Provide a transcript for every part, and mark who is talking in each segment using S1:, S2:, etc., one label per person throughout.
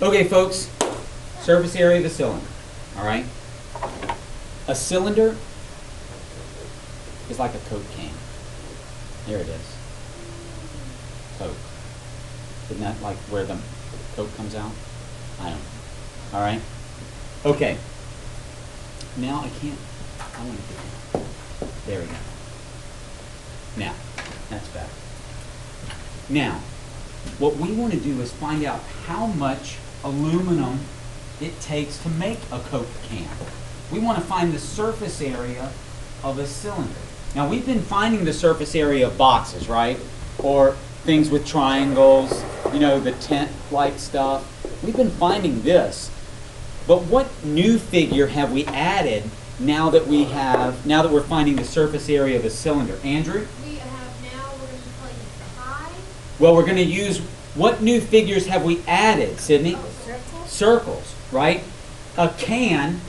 S1: Okay, folks, surface area of a cylinder, all right? A cylinder is like a Coke can. There it is. Coke. Isn't that like where the Coke comes out? I don't know. All right? Okay. Now I can't. I want to get there. There we go. Now, that's better. Now, what we want to do is find out how much aluminum it takes to make a Coke can. We want to find the surface area of a cylinder. Now, we've been finding the surface area of boxes, right? Or things with triangles, you know, the tent-like stuff. We've been finding this. But what new figure have we added now that we're finding the surface area of a cylinder? Andrew?
S2: We have now, we're going to be playing pi.
S1: Well, we're going to use, what new figures have we added, Sydney?
S2: Oh, circles.
S1: Circles, right? A can,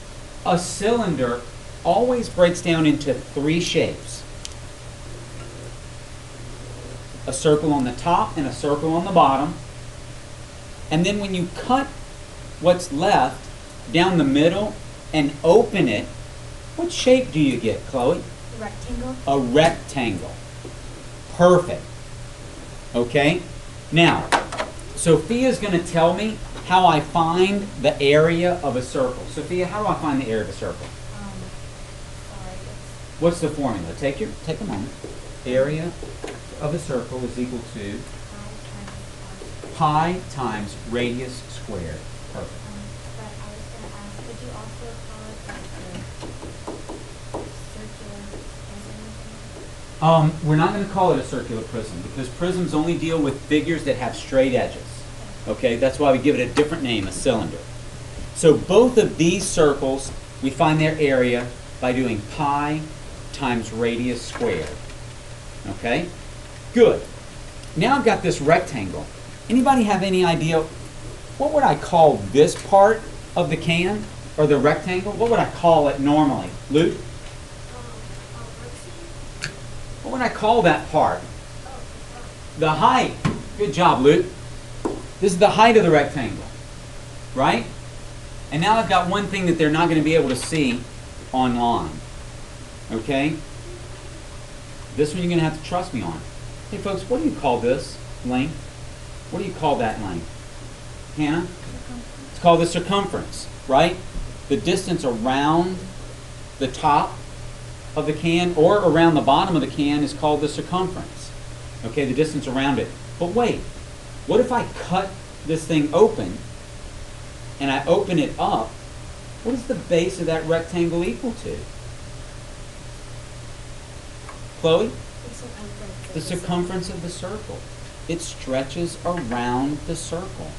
S1: a cylinder, always breaks down into three shapes. A circle on the top and a circle on the bottom. And then when you cut what's left down the middle and open it, what shape do you get, Chloe?
S2: A rectangle.
S1: A rectangle. Perfect. Okay? Now, Sophia's going to tell me how I find the area of a circle. Sophia, how do I find the area of a circle?
S2: Sorry.
S1: What's the formula? Take a moment. Area of a circle is equal to pi times radius squared. Perfect.
S2: But I was going to ask, could you also call it like a circular prism?
S1: We're not going to call it a circular prism because prisms only deal with figures that have straight edges. Okay, that's why we give it a different name, a cylinder. So both of these circles, we find their area by doing pi times radius squared. Okay, good. Now I've got this rectangle. Anybody have any idea, what would I call this part of the can or the rectangle? What would I call it normally? Luke? What would I call that part? The height. Good job, Luke. This is the height of the rectangle, right? And now I've got one thing that they're not going to be able to see online. Okay? This one you're going to have to trust me on. Hey folks, what do you call this length? What do you call that length? Hannah? It's called the circumference, right? The distance around the top of the can or around the bottom of the can is called the circumference. Okay, the distance around it. But wait, what if I cut this thing open and I open it up? What is the base of that rectangle equal to? Chloe? The circumference of the circle. It stretches around the circle.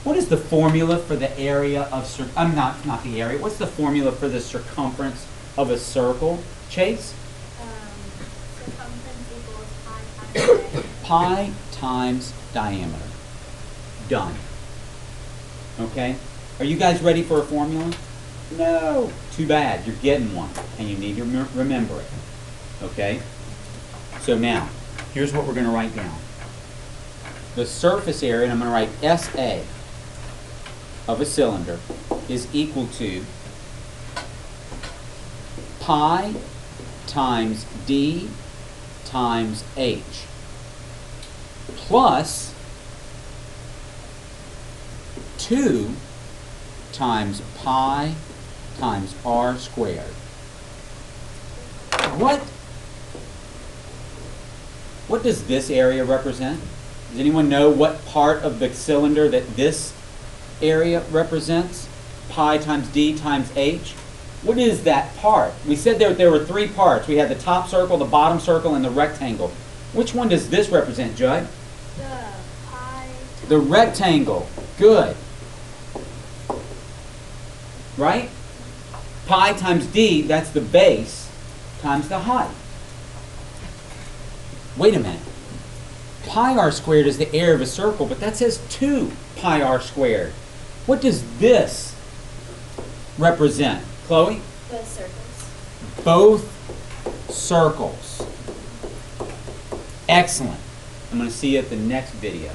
S1: What is the formula for the area of not the area. What's the formula for the circumference of a circle? Chase?
S2: Circumference equals pi times
S1: Pi times diameter. Done. Okay? Are you guys ready for a formula? No. Too bad. You're getting one, and you need to remember it. Okay? So now, here's what we're going to write down. The surface area, and I'm going to write SA of a cylinder, is equal to pi times d times h plus 2 times pi times r squared. What does this area represent? Does anyone know what part of the cylinder that this area represents? Pi times d times h? What is that part? We said there were three parts. We had the top circle, the bottom circle, and the rectangle. Which one does this represent, Judd?
S2: the pi.
S1: The rectangle. Good. Right? Pi times d, that's the base, times the height. Wait a minute. Pi r squared is the area of a circle, but that says 2 pi r squared. What does this represent? Chloe?
S2: Both circles.
S1: Both circles. Excellent. I'm going to see you at the next video.